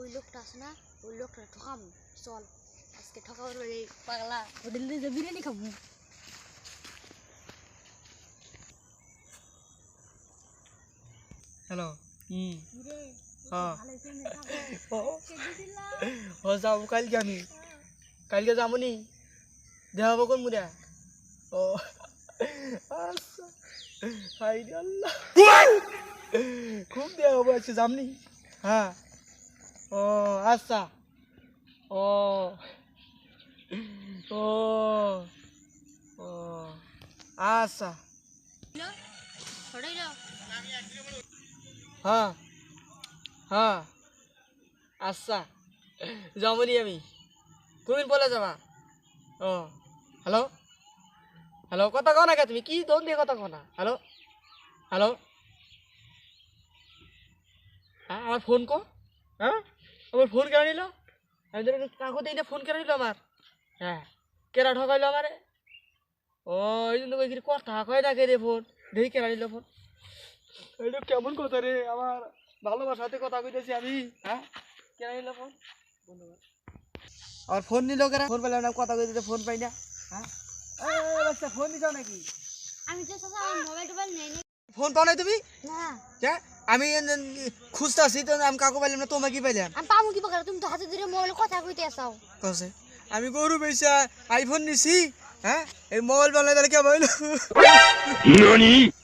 ওই লোকটা আছে না ওই লোকটা ঠকামু চল আজকে ঠকাবার এই পাগলা হোটেল দিয়ে বিরিয়ানি খাবো হ্যালো রে হ্যাঁ ভালো ফ্রেন্ড থাকো কে দিছিলা ও যাবো কালকে আমি কালকে যাবো নি দেখাবো কোন মুড়া ও আচ্ছা হাই রে আল্লাহ খুব দেখাবো আজকে যামনি হ্যাঁ ও আচ্ছা ও ও ও আচ্ছা ছড়াই দাও হ্যাঁ হ্যাঁ আচ্ছা যাবনি আমি কোনদিন বলে যাবা ও হ্যালো হ্যালো কথা কও না কে তুমি কি দোন দিয়ে কথা কও না হ্যালো হ্যালো হ্যাঁ আমার ফোন কো হ্যাঁ আমার ফোন কেন নিল আমি তো কাকু দিই ফোন কেন নিল আমার হ্যাঁ কেরা ঠকাইলো আমারে ও এই জন্য কই কথা কয় না কে রে ফোন দেখি কেনা নিল ফোন এইটা কেমন কথা রে আমার ভালোবাসাতে কথা কইতেছি আমি হ্যাঁ কেনা নিল ফোন আর ফোন নিল কেন ফোন পেলাম না কথা কইতে ফোন পাই না হ্যাঁ আচ্ছা ফোন দিছো নাকি আমি তো চাচা আমার মোবাইল টোবাইল নেই ফোন পাও নাই তুমি না হ্যাঁ আমি খুঁজতেছি তো আমি কাকু পাইলাম না তোমাকে কি পাইলাম আমি পামু কি পাগলা তুমি তো হাতে ধরে মোবাইল কথা কইতে আসাও কসে আমি গরু পয়সা আইফোন নিছি হ্যাঁ এই মোবাইল বানাই তাহলে কে বইল NANI